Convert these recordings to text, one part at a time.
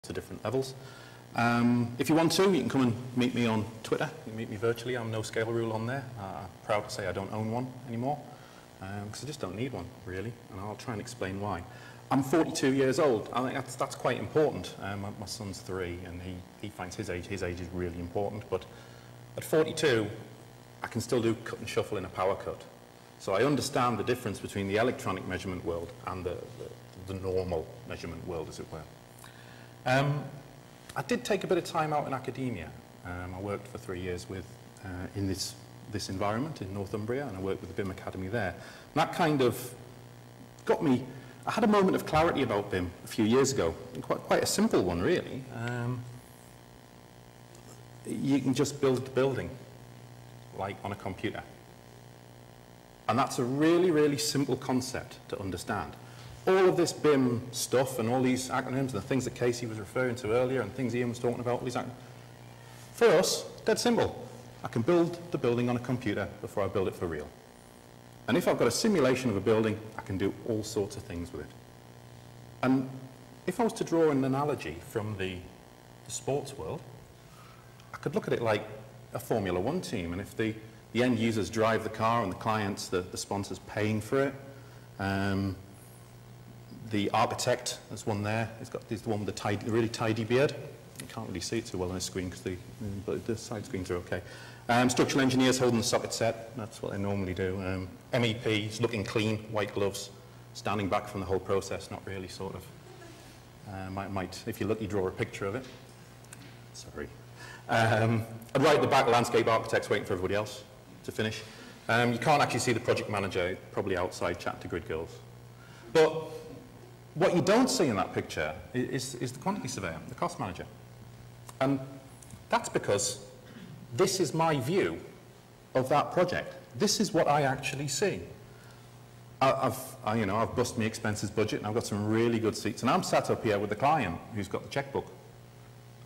to different levels. If you want to, you can come and meet me on Twitter. You can meet me virtually. I'm no scale rule on there. I'm proud to say I don't own one anymore, because I just don't need one, really, and I'll try and explain why. I'm 42 years old. I think that's quite important. My son's 3, and he finds his age is really important, but at 42, I can still do cut and shuffle in a power cut. So I understand the difference between the electronic measurement world and the normal measurement world, as it were. I did take a bit of time out in academia. I worked for 3 years in this environment in Northumbria, and I worked with the BIM Academy there. And that kind of got me. I had a moment of clarity about BIM a few years ago, and quite a simple one, really. You can just build the building, like on a computer. And that's a really, really simple concept to understand. All of this BIM stuff and all these acronyms and the things that Casey was referring to earlier and things Ian was talking about, all these acronyms, for us, dead simple. I can build the building on a computer before I build it for real. And if I've got a simulation of a building, I can do all sorts of things with it. And if I was to draw an analogy from the sports world, I could look at it like a Formula 1 team, and if the end users drive the car and the clients, the sponsors paying for it, the architect, there's one there, he's the one with the really tidy beard. You can't really see it too well on the screen, but the side screens are okay. Structural engineers holding the socket set, that's what they normally do. MEPs looking clean, white gloves, standing back from the whole process, not really sort of. If you look, you draw a picture of it. Sorry. And right at the back, landscape architects waiting for everybody else to finish. You can't actually see the project manager, probably outside chatting to grid girls. But what you don't see in that picture is the quantity surveyor, the cost manager. And that's because this is my view of that project. This is what I actually see. I've bust my expenses budget, and I've got some really good seats, and I'm sat up here with the client who's got the checkbook.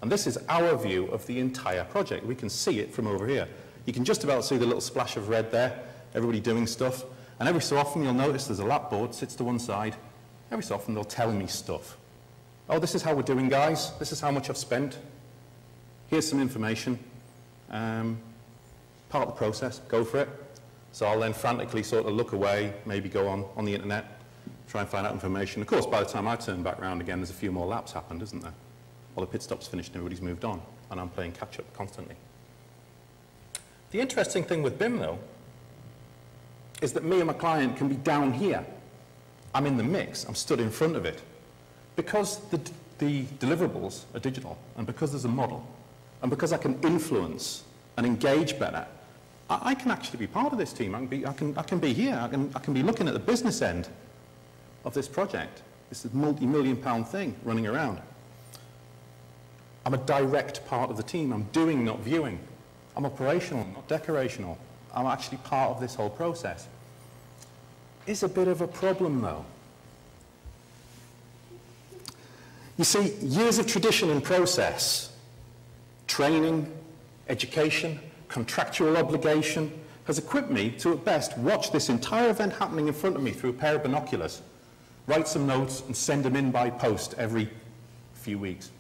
And this is our view of the entire project. We can see it from over here. You can just about see the little splash of red there, everybody doing stuff. And every so often you'll notice there's a lap board, sits to one side. Every so often they'll tell me stuff. Oh, this is how we're doing, guys. This is how much I've spent. Here's some information. Part of the process, go for it. So I'll then frantically sort of look away, maybe go on the internet, try and find out information. Of course, by the time I turn back around again, there's a few more laps happened, isn't there? Well, the pit stop's finished and everybody's moved on, and I'm playing catch-up constantly. The interesting thing with BIM, though, is that me and my client can be down here. I'm in the mix. I'm stood in front of it. Because the deliverables are digital, and because there's a model, and because I can influence and engage better, I can actually be part of this team. I can be here. I can be looking at the business end of this project. This is a multi-million-pound thing running around. I'm a direct part of the team. I'm doing, not viewing. I'm operational, not decorational. I'm actually part of this whole process. It's a bit of a problem, though. You see, years of tradition and process, training, education, contractual obligation, has equipped me to, at best, watch this entire event happening in front of me through a pair of binoculars, write some notes, and send them in by post every few weeks.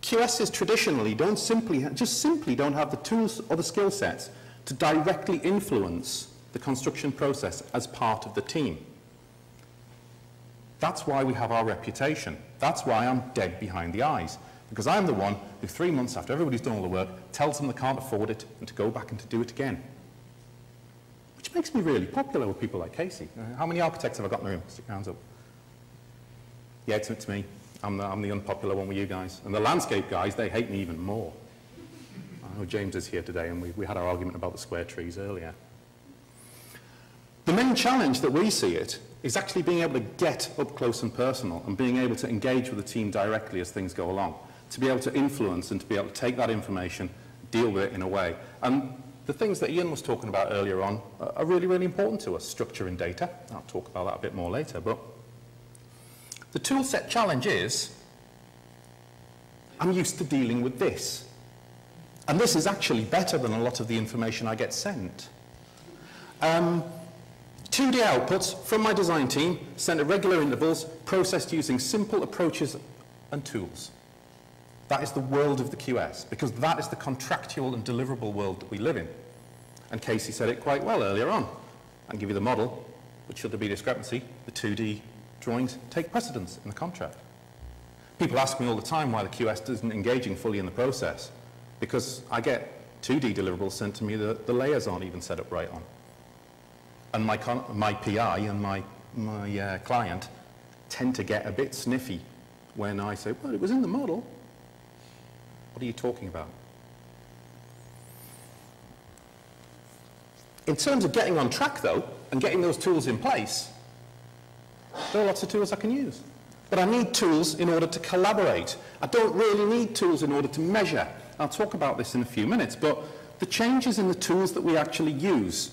QSs traditionally just simply don't have the tools or the skill sets to directly influence the construction process as part of the team. That's why we have our reputation. That's why I'm dead behind the eyes. Because I'm the one who 3 months after everybody's done all the work tells them they can't afford it and to go back and to do it again. Which makes me really popular with people like Casey. How many architects have I got in the room? Stick your hands up. Yeah, it's me. I'm the unpopular one with you guys. And the landscape guys, they hate me even more. I know James is here today, and we had our argument about the square trees earlier. The main challenge that we see it is actually being able to get up close and personal and being able to engage with the team directly as things go along, to be able to influence and to be able to take that information, deal with it in a way. And the things that Ian was talking about earlier on are really, really important to us, structure and data. I'll talk about that a bit more later, but the toolset challenge is I'm used to dealing with this. And this is actually better than a lot of the information I get sent. 2D outputs from my design team, sent at regular intervals, processed using simple approaches and tools. That is the world of the QS, because that is the contractual and deliverable world that we live in. And Casey said it quite well earlier on. I'll give you the model, but should there be discrepancy, the 2D drawings take precedence in the contract. People ask me all the time why the QS isn't engaging fully in the process, because I get 2D deliverables sent to me that the layers aren't even set up right on. And my PI and my client tend to get a bit sniffy when I say, well, it was in the model. What are you talking about? In terms of getting on track, though, and getting those tools in place, there are lots of tools I can use. But I need tools in order to collaborate. I don't really need tools in order to measure. I'll talk about this in a few minutes, but the changes in the tools that we actually use.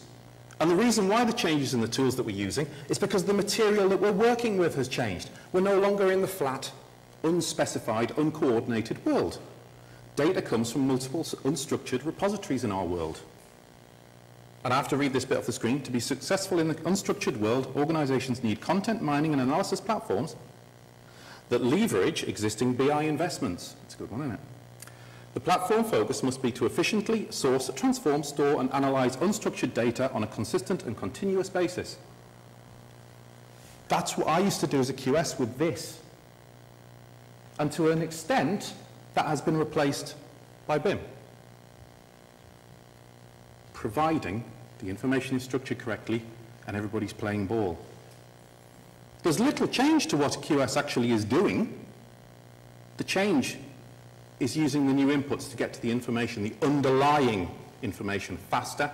And the reason why the changes in the tools that we're using is because the material that we're working with has changed. We're no longer in the flat, unspecified, uncoordinated world. Data comes from multiple unstructured repositories in our world. And I have to read this bit off the screen. To be successful in the unstructured world, organizations need content mining and analysis platforms that leverage existing BI investments. That's a good one, isn't it? The platform focus must be to efficiently source, transform, store, and analyze unstructured data on a consistent and continuous basis. That's what I used to do as a QS with this. And to an extent, that has been replaced by BIM. Providing the information is structured correctly and everybody's playing ball. There's little change to what QS actually is doing. The change is using the new inputs to get to the information, the underlying information, faster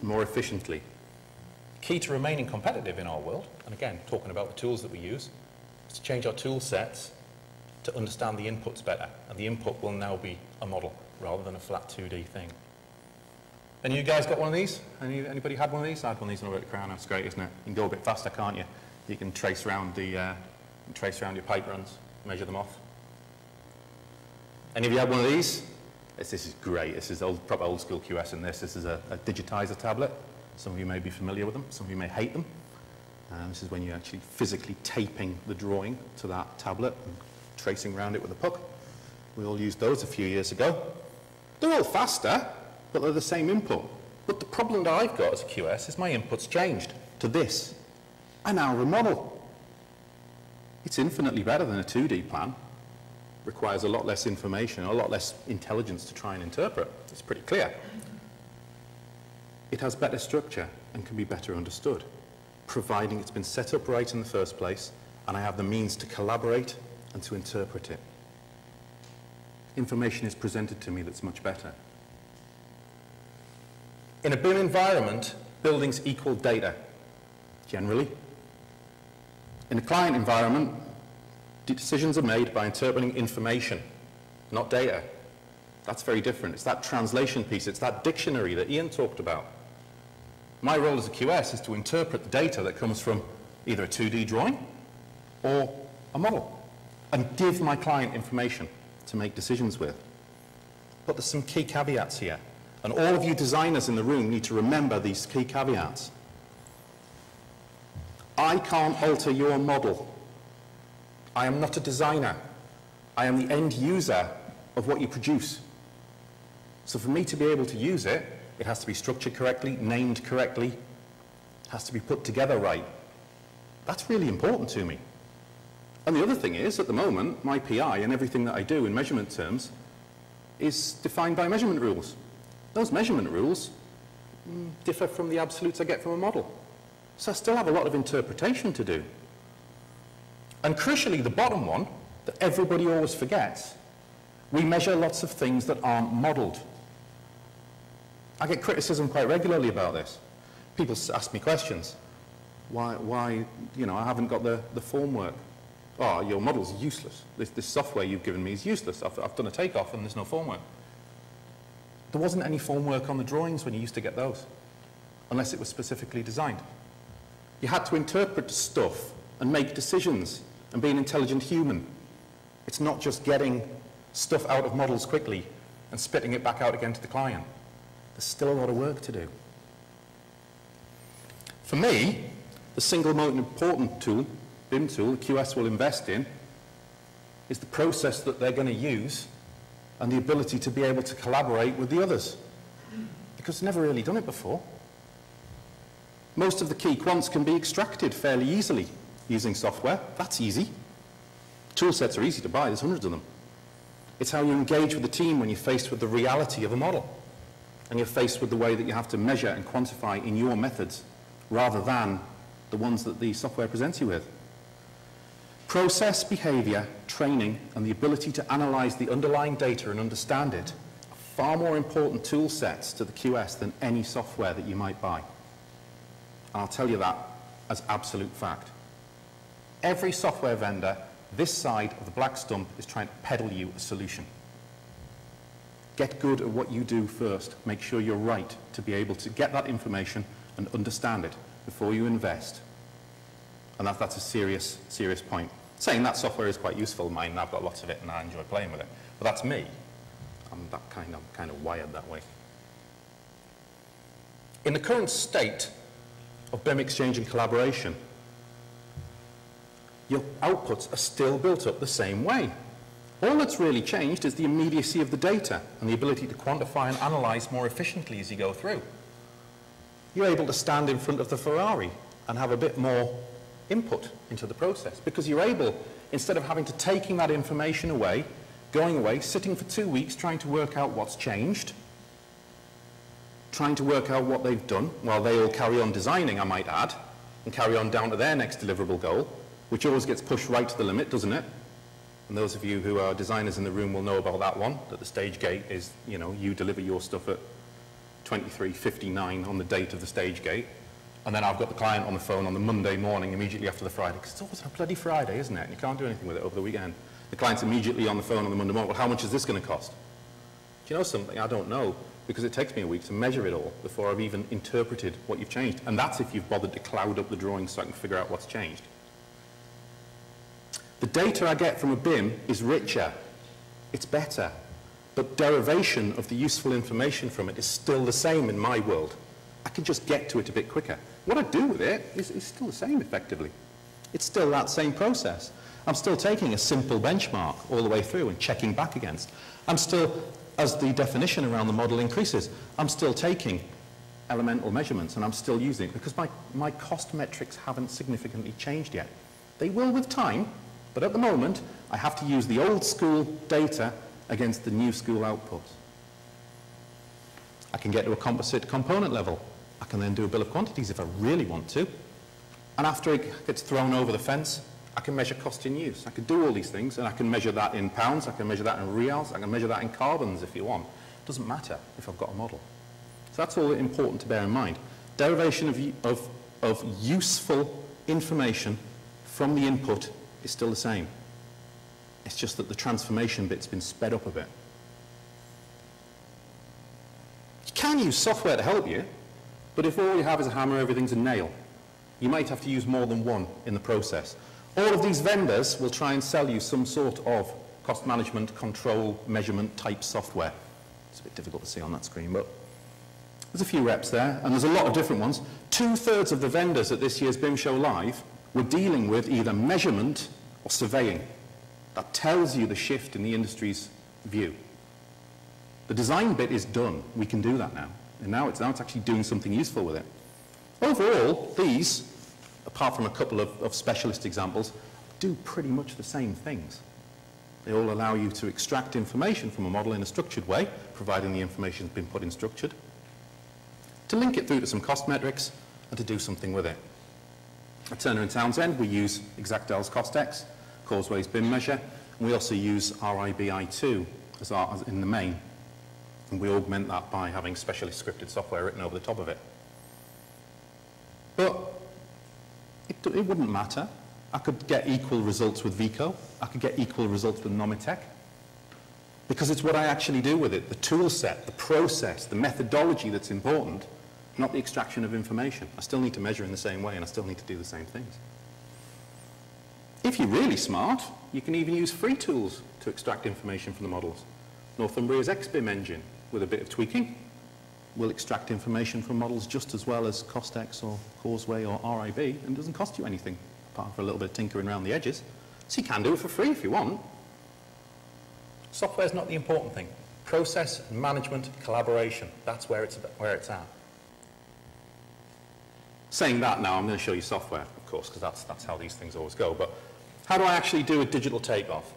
and more efficiently. Key to remaining competitive in our world, and again, talking about the tools that we use, is to change our tool sets to understand the inputs better. And the input will now be a model rather than a flat 2D thing. Any of you guys got one of these? Anybody had one of these? I had one of these over at the Crown. That's great, isn't it? You can go a bit faster, can't you? You can trace around your pipe runs, measure them off. Any of you had one of these? This is great. This is proper old school QS in this. This is a digitizer tablet. Some of you may be familiar with them. Some of you may hate them. This is when you're actually physically taping the drawing to that tablet and tracing around it with a puck. We all used those a few years ago. They're all faster, but they're the same input. But the problem that I've got as a QS is my input's changed to this. I now remodel. It's infinitely better than a 2D plan. Requires a lot less information, a lot less intelligence to try and interpret. It's pretty clear. It has better structure and can be better understood, providing it's been set up right in the first place and I have the means to collaborate and to interpret it. Information is presented to me that's much better. In a BIM environment, buildings equal data, generally. In a client environment, decisions are made by interpreting information, not data. That's very different. It's that translation piece, it's that dictionary that Ian talked about. My role as a QS is to interpret the data that comes from either a 2D drawing or a model and give my client information to make decisions with. But there's some key caveats here, and all of you designers in the room need to remember these key caveats. I can't alter your model. I am not a designer. I am the end user of what you produce. So for me to be able to use it, it has to be structured correctly, named correctly, it has to be put together right. That's really important to me. And the other thing is, at the moment, my PI and everything that I do in measurement terms is defined by measurement rules. Those measurement rules differ from the absolutes I get from a model. So I still have a lot of interpretation to do. And crucially, the bottom one, that everybody always forgets, we measure lots of things that aren't modelled. I get criticism quite regularly about this. People ask me questions. Why, you know, I haven't got the formwork. Oh, your model's useless. This software you've given me is useless. I've done a takeoff and there's no formwork. There wasn't any formwork on the drawings when you used to get those, unless it was specifically designed. You had to interpret stuff and make decisions and be an intelligent human. It's not just getting stuff out of models quickly and spitting it back out again to the client. There's still a lot of work to do. For me, the single most important tool, BIM tool, the QS will invest in, is the process that they're going to use and the ability to be able to collaborate with the others. Because they've never really done it before. Most of the key quants can be extracted fairly easily using software. That's easy. Tool sets are easy to buy, there's hundreds of them. It's how you engage with the team when you're faced with the reality of a model and you're faced with the way that you have to measure and quantify in your methods rather than the ones that the software presents you with. Process, behavior, training, and the ability to analyze the underlying data and understand it are far more important tool sets to the QS than any software that you might buy. And I'll tell you that as absolute fact. Every software vendor this side of the black stump is trying to peddle you a solution. Get good at what you do first. Make sure you're right to be able to get that information and understand it before you invest. And that's a serious, serious point. Saying that software is quite useful, mine, and I've got lots of it and I enjoy playing with it. But that's me. I'm kind of wired that way. In the current state of BIM exchange and collaboration, your outputs are still built up the same way. All that's really changed is the immediacy of the data and the ability to quantify and analyze more efficiently as you go through. You're able to stand in front of the Ferrari and have a bit more input into the process because you're able, instead of having to taking that information away, going away, sitting for 2 weeks trying to work out what's changed, trying to work out what they've done while they all carry on designing, I might add, and carry on down to their next deliverable goal, which always gets pushed right to the limit, doesn't it? And those of you who are designers in the room will know about that one, that the stage gate is, you know, you deliver your stuff at 23:59 on the date of the stage gate, and then I've got the client on the phone on the Monday morning immediately after the Friday, because it's always a bloody Friday, isn't it? And you can't do anything with it over the weekend. The client's immediately on the phone on the Monday morning, well, how much is this going to cost? Do you know something? I don't know, because it takes me a week to measure it all before I've even interpreted what you've changed. And that's if you've bothered to cloud up the drawings so I can figure out what's changed. The data I get from a BIM is richer, it's better, but derivation of the useful information from it is still the same in my world. I can just get to it a bit quicker. What I do with it is still the same effectively. It's still that same process. I'm still taking a simple benchmark all the way through and checking back against. I'm still, as the definition around the model increases, I'm still taking elemental measurements and I'm still using it because my cost metrics haven't significantly changed yet. They will with time. But at the moment, I have to use the old school data against the new school outputs. I can get to a composite component level. I can then do a bill of quantities if I really want to. And after it gets thrown over the fence, I can measure cost in use. I can do all these things, and I can measure that in pounds, I can measure that in reals, I can measure that in carbons if you want. It doesn't matter if I've got a model. So that's all important to bear in mind. Derivation of useful information from the input is still the same. It's just that the transformation bit's been sped up a bit. You can use software to help you, but if all you have is a hammer, everything's a nail. You might have to use more than one in the process. All of these vendors will try and sell you some sort of cost management, control, measurement type software. It's a bit difficult to see on that screen, but there's a few reps there, and there's a lot of different ones. 2/3 of the vendors at this year's BIM Show Live were dealing with either measurement or surveying. That tells you the shift in the industry's view. The design bit is done. We can do that now. And now it's actually doing something useful with it. Overall, these, apart from a couple of specialist examples, do pretty much the same things. They all allow you to extract information from a model in a structured way, providing the information has been put in structured, to link it through to some cost metrics, and to do something with it. At Turner & Townsend, we use Exactel's CostX, Causeway's BIM measure, and we also use RIBI2 as in the main. And we augment that by having specialist scripted software written over the top of it. But it wouldn't matter. I could get equal results with Vico. I could get equal results with Nomitech. Because it's what I actually do with it, the tool set, the process, the methodology that's important, not the extraction of information. I still need to measure in the same way, and I still need to do the same things. If you're really smart, you can even use free tools to extract information from the models. Northumbria's XBIM engine, with a bit of tweaking, will extract information from models just as well as Costex or Causeway or RIB, and it doesn't cost you anything, apart from a little bit of tinkering around the edges. So you can do it for free if you want. Software's not the important thing. Process, management, collaboration, that's where it's at. Saying that now, I'm going to show you software, of course, because that's how these things always go. But how do I actually do a digital takeoff?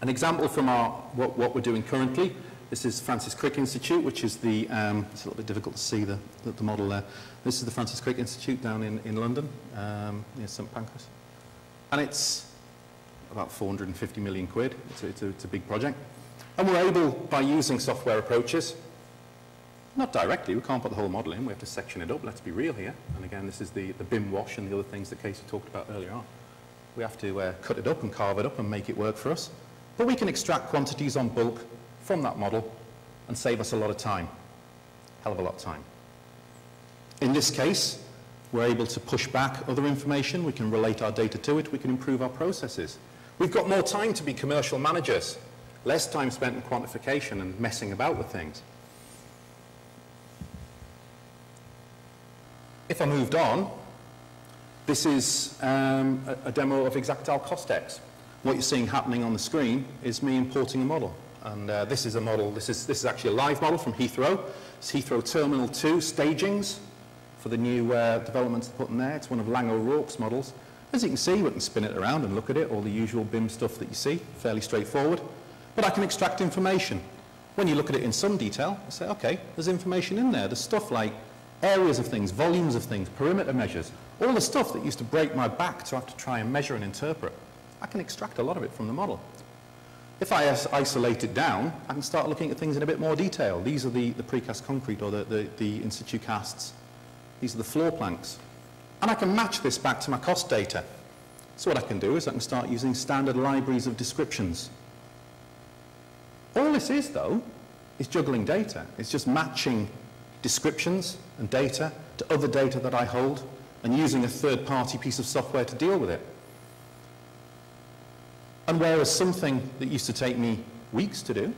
An example from what we're doing currently, this is Francis Crick Institute, which is the, it's a little bit difficult to see the model there. This is the Francis Crick Institute down in London, near St Pancras. And it's about 450 million quid. It's a big project. And we're able, by using software approaches, not directly, we can't put the whole model in, we have to section it up, let's be real here. And again, this is the BIM wash and the other things that Casey talked about earlier on. We have to cut it up and carve it up and make it work for us. But we can extract quantities on bulk from that model and save us a lot of time, hell of a lot of time. In this case, we're able to push back other information, we can relate our data to it, we can improve our processes. We've got more time to be commercial managers, less time spent in quantification and messing about with things. If I moved on, this is a demo of Exactile Costex. What you're seeing happening on the screen is me importing a model. And this is a model, this is actually a live model from Heathrow. It's Heathrow Terminal 2 stagings for the new developments put in there. It's one of Lang O'Rourke's models. As you can see, we can spin it around and look at it, all the usual BIM stuff that you see, fairly straightforward. But I can extract information. When you look at it in some detail, you say, okay, there's information in there. There's stuff like areas of things, volumes of things, perimeter measures, all the stuff that used to break my back to have to try and measure and interpret. I can extract a lot of it from the model. If I isolate it down, I can start looking at things in a bit more detail. These are the precast concrete or the in situ casts. These are the floor planks. And I can match this back to my cost data. So what I can do is I can start using standard libraries of descriptions. All this is, though, is juggling data. It's just matching descriptions and data to other data that I hold and using a third-party piece of software to deal with it. And whereas something that used to take me weeks to do,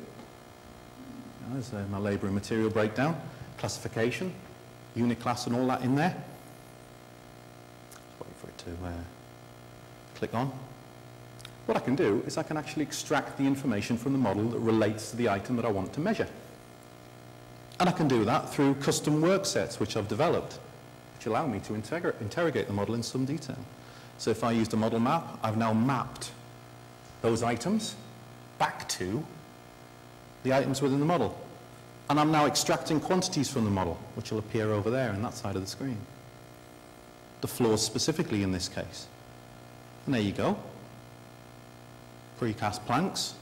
there's my labour and material breakdown, classification, unit class and all that in there. Just wait for it to click on. What I can do is I can actually extract the information from the model that relates to the item that I want to measure. And I can do that through custom work sets which I've developed, which allow me to interrogate the model in some detail. So if I used a model map, I've now mapped those items back to the items within the model. And I'm now extracting quantities from the model, which will appear over there on that side of the screen. The floors specifically in this case. And there you go. Precast planks.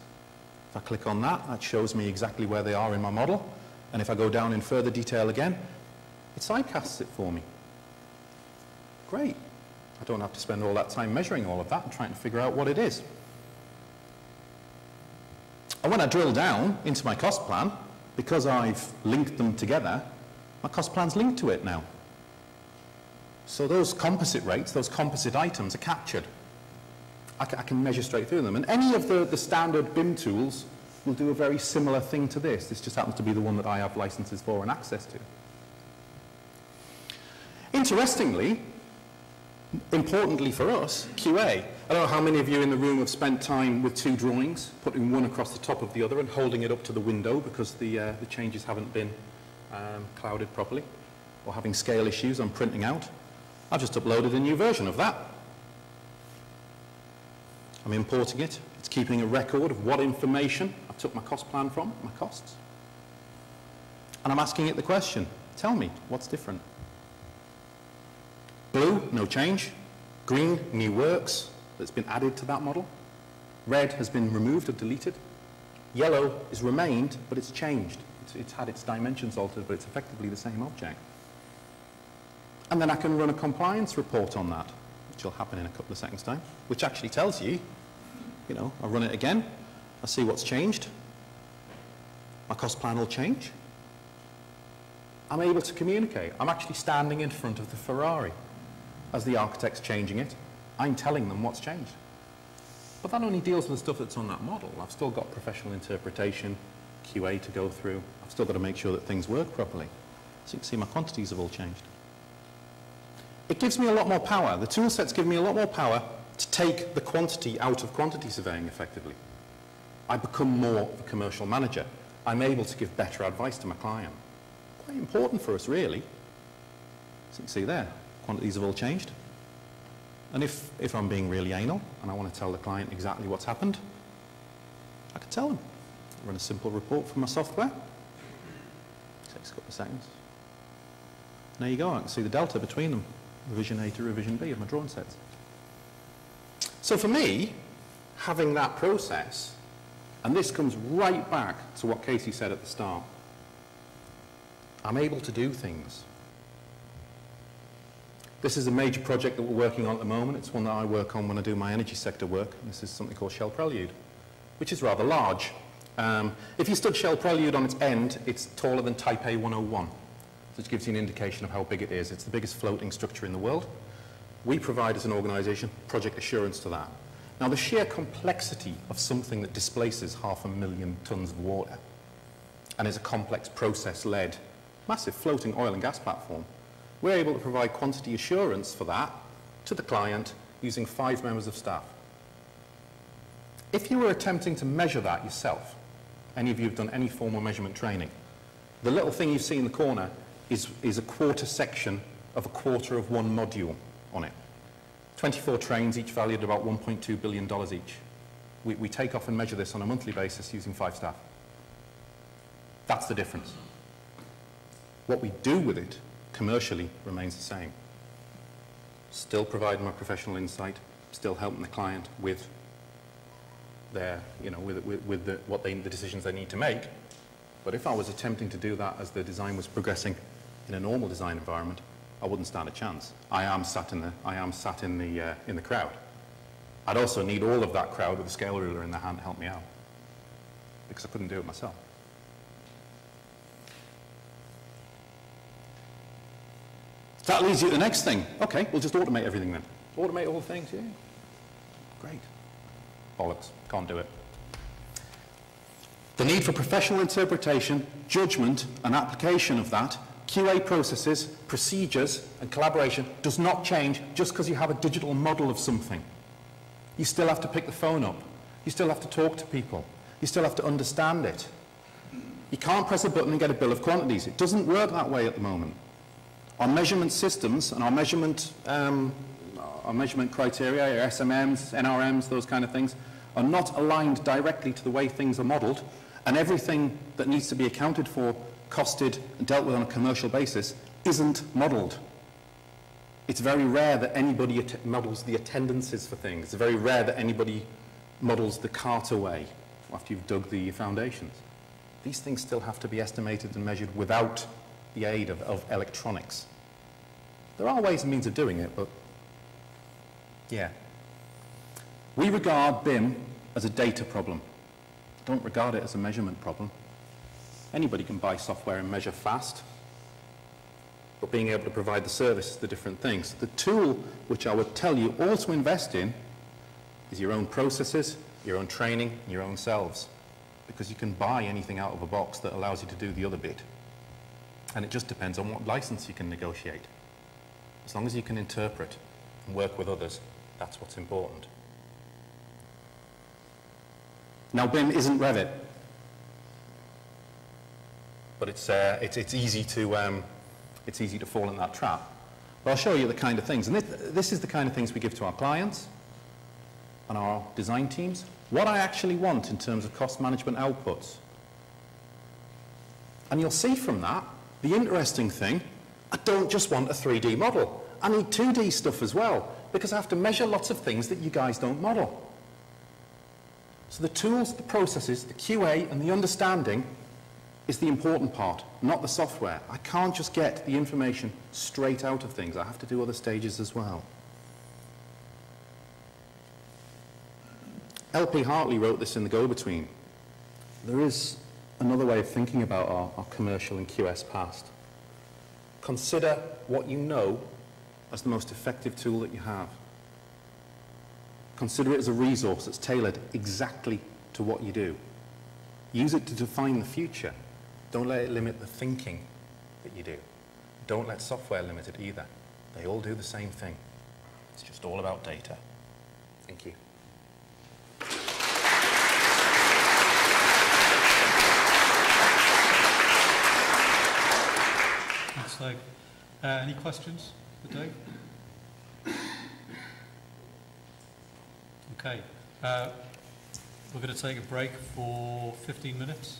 If I click on that, that shows me exactly where they are in my model. And if I go down in further detail again, it sidecasts it for me. Great. I don't have to spend all that time measuring all of that and trying to figure out what it is. And when I drill down into my cost plan, because I've linked them together, my cost plan's linked to it now. So those composite rates, those composite items are captured. I can measure straight through them. And any of the standard BIM tools will do a very similar thing to this. This just happens to be the one that I have licenses for and access to. Interestingly, importantly for us, QA. I don't know how many of you in the room have spent time with two drawings, putting one across the top of the other and holding it up to the window because the changes haven't been clouded properly, or having scale issues on printing out. I've just uploaded a new version of that. I'm importing it. It's keeping a record of what information I took my cost plan from, my costs. And I'm asking it the question, tell me, what's different? Blue, no change. Green, new works that's been added to that model. Red has been removed or deleted. Yellow is remained, but it's changed. It's had its dimensions altered, but it's effectively the same object. And then I can run a compliance report on that, which will happen in a couple of seconds' time, which actually tells you, I run it again, I see what's changed. My cost plan will change. I'm able to communicate. I'm actually standing in front of the Ferrari. As the architect's changing it, I'm telling them what's changed. But that only deals with the stuff that's on that model. I've still got professional interpretation, QA to go through. I've still got to make sure that things work properly. So you can see my quantities have all changed. It gives me a lot more power. The tool sets give me a lot more power to take the quantity out of quantity surveying effectively. I become more of a commercial manager. I'm able to give better advice to my client. Quite important for us, really. So you can see there, quantities have all changed. And if I'm being really anal and I want to tell the client exactly what's happened, I can tell them. Run a simple report from my software. Takes a couple of seconds. And there you go, I can see the delta between them, revision A to revision B of my drawing sets. So for me, having that process, and this comes right back to what Casey said at the start, I'm able to do things. This is a major project that we're working on at the moment. It's one that I work on when I do my energy sector work. This is something called Shell Prelude, which is rather large. If you stood Shell Prelude on its end, it's taller than Taipei 101, which gives you an indication of how big it is. It's the biggest floating structure in the world. We provide, as an organisation, project assurance to that. Now, the sheer complexity of something that displaces 500,000 tonnes of water and is a complex process-led, massive floating oil and gas platform, we're able to provide quantity assurance for that to the client using 5 members of staff. If you were attempting to measure that yourself, any of you have done any form of measurement training, the little thing you see in the corner is a quarter section of a quarter of one module on it. 24 trains, each valued about $1.2 billion each. We take off and measure this on a monthly basis using 5 staff. That's the difference. What we do with it commercially remains the same. Still providing my professional insight, still helping the client with their, the decisions they need to make. But if I was attempting to do that as the design was progressing in a normal design environment, I wouldn't stand a chance. I am sat in the crowd. I'd also need all of that crowd with a scale ruler in their hand to help me out, because I couldn't do it myself. That leads you to the next thing. Okay, we'll just automate everything then. Automate all the things, yeah. Great. Bollocks, can't do it. The need for professional interpretation, judgment, and application of that, QA processes, procedures, and collaboration does not change just because you have a digital model of something. You still have to pick the phone up. You still have to talk to people. You still have to understand it. You can't press a button and get a bill of quantities. It doesn't work that way at the moment. Our measurement systems and our measurement criteria, our SMMs, NRMs, those kind of things, are not aligned directly to the way things are modelled, and everything that needs to be accounted for, costed, and dealt with on a commercial basis isn't modelled. It's very rare that anybody models the attendances for things. It's very rare that anybody models the cart away after you've dug the foundations. These things still have to be estimated and measured without the aid of electronics. There are ways and means of doing it, but yeah. We regard BIM as a data problem. Don't regard it as a measurement problem. Anybody can buy software and measure fast, but being able to provide the service is the different things. The tool which I would tell you all to invest in is your own processes, your own training, and your own selves, because you can buy anything out of a box that allows you to do the other bit. And it just depends on what license you can negotiate. As long as you can interpret and work with others, that's what's important. Now, BIM isn't Revit, but it's easy to fall in that trap. But I'll show you the kind of things, and this is the kind of things we give to our clients and our design teams. What I actually want in terms of cost management outputs. And you'll see from that, the interesting thing, I don't just want a 3D model. I need 2D stuff as well, because I have to measure lots of things that you guys don't model. So the tools, the processes, the QA, and the understanding is the important part, not the software. I can't just get the information straight out of things. I have to do other stages as well. L.P. Hartley wrote this in The Go-Between. There is another way of thinking about our commercial and QS past. Consider what you know as the most effective tool that you have. Consider it as a resource that's tailored exactly to what you do. Use it to define the future. Don't let it limit the thinking that you do. Don't let software limit it either. They all do the same thing. It's just all about data. Thank you. Thanks, Dave. Any questions for Dave? Okay. We're going to take a break for 15 minutes.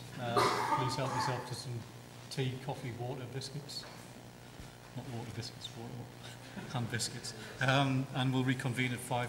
Please help yourself to some tea, coffee, water, biscuits. Not water, biscuits, water, and biscuits. And we'll reconvene at 4:05.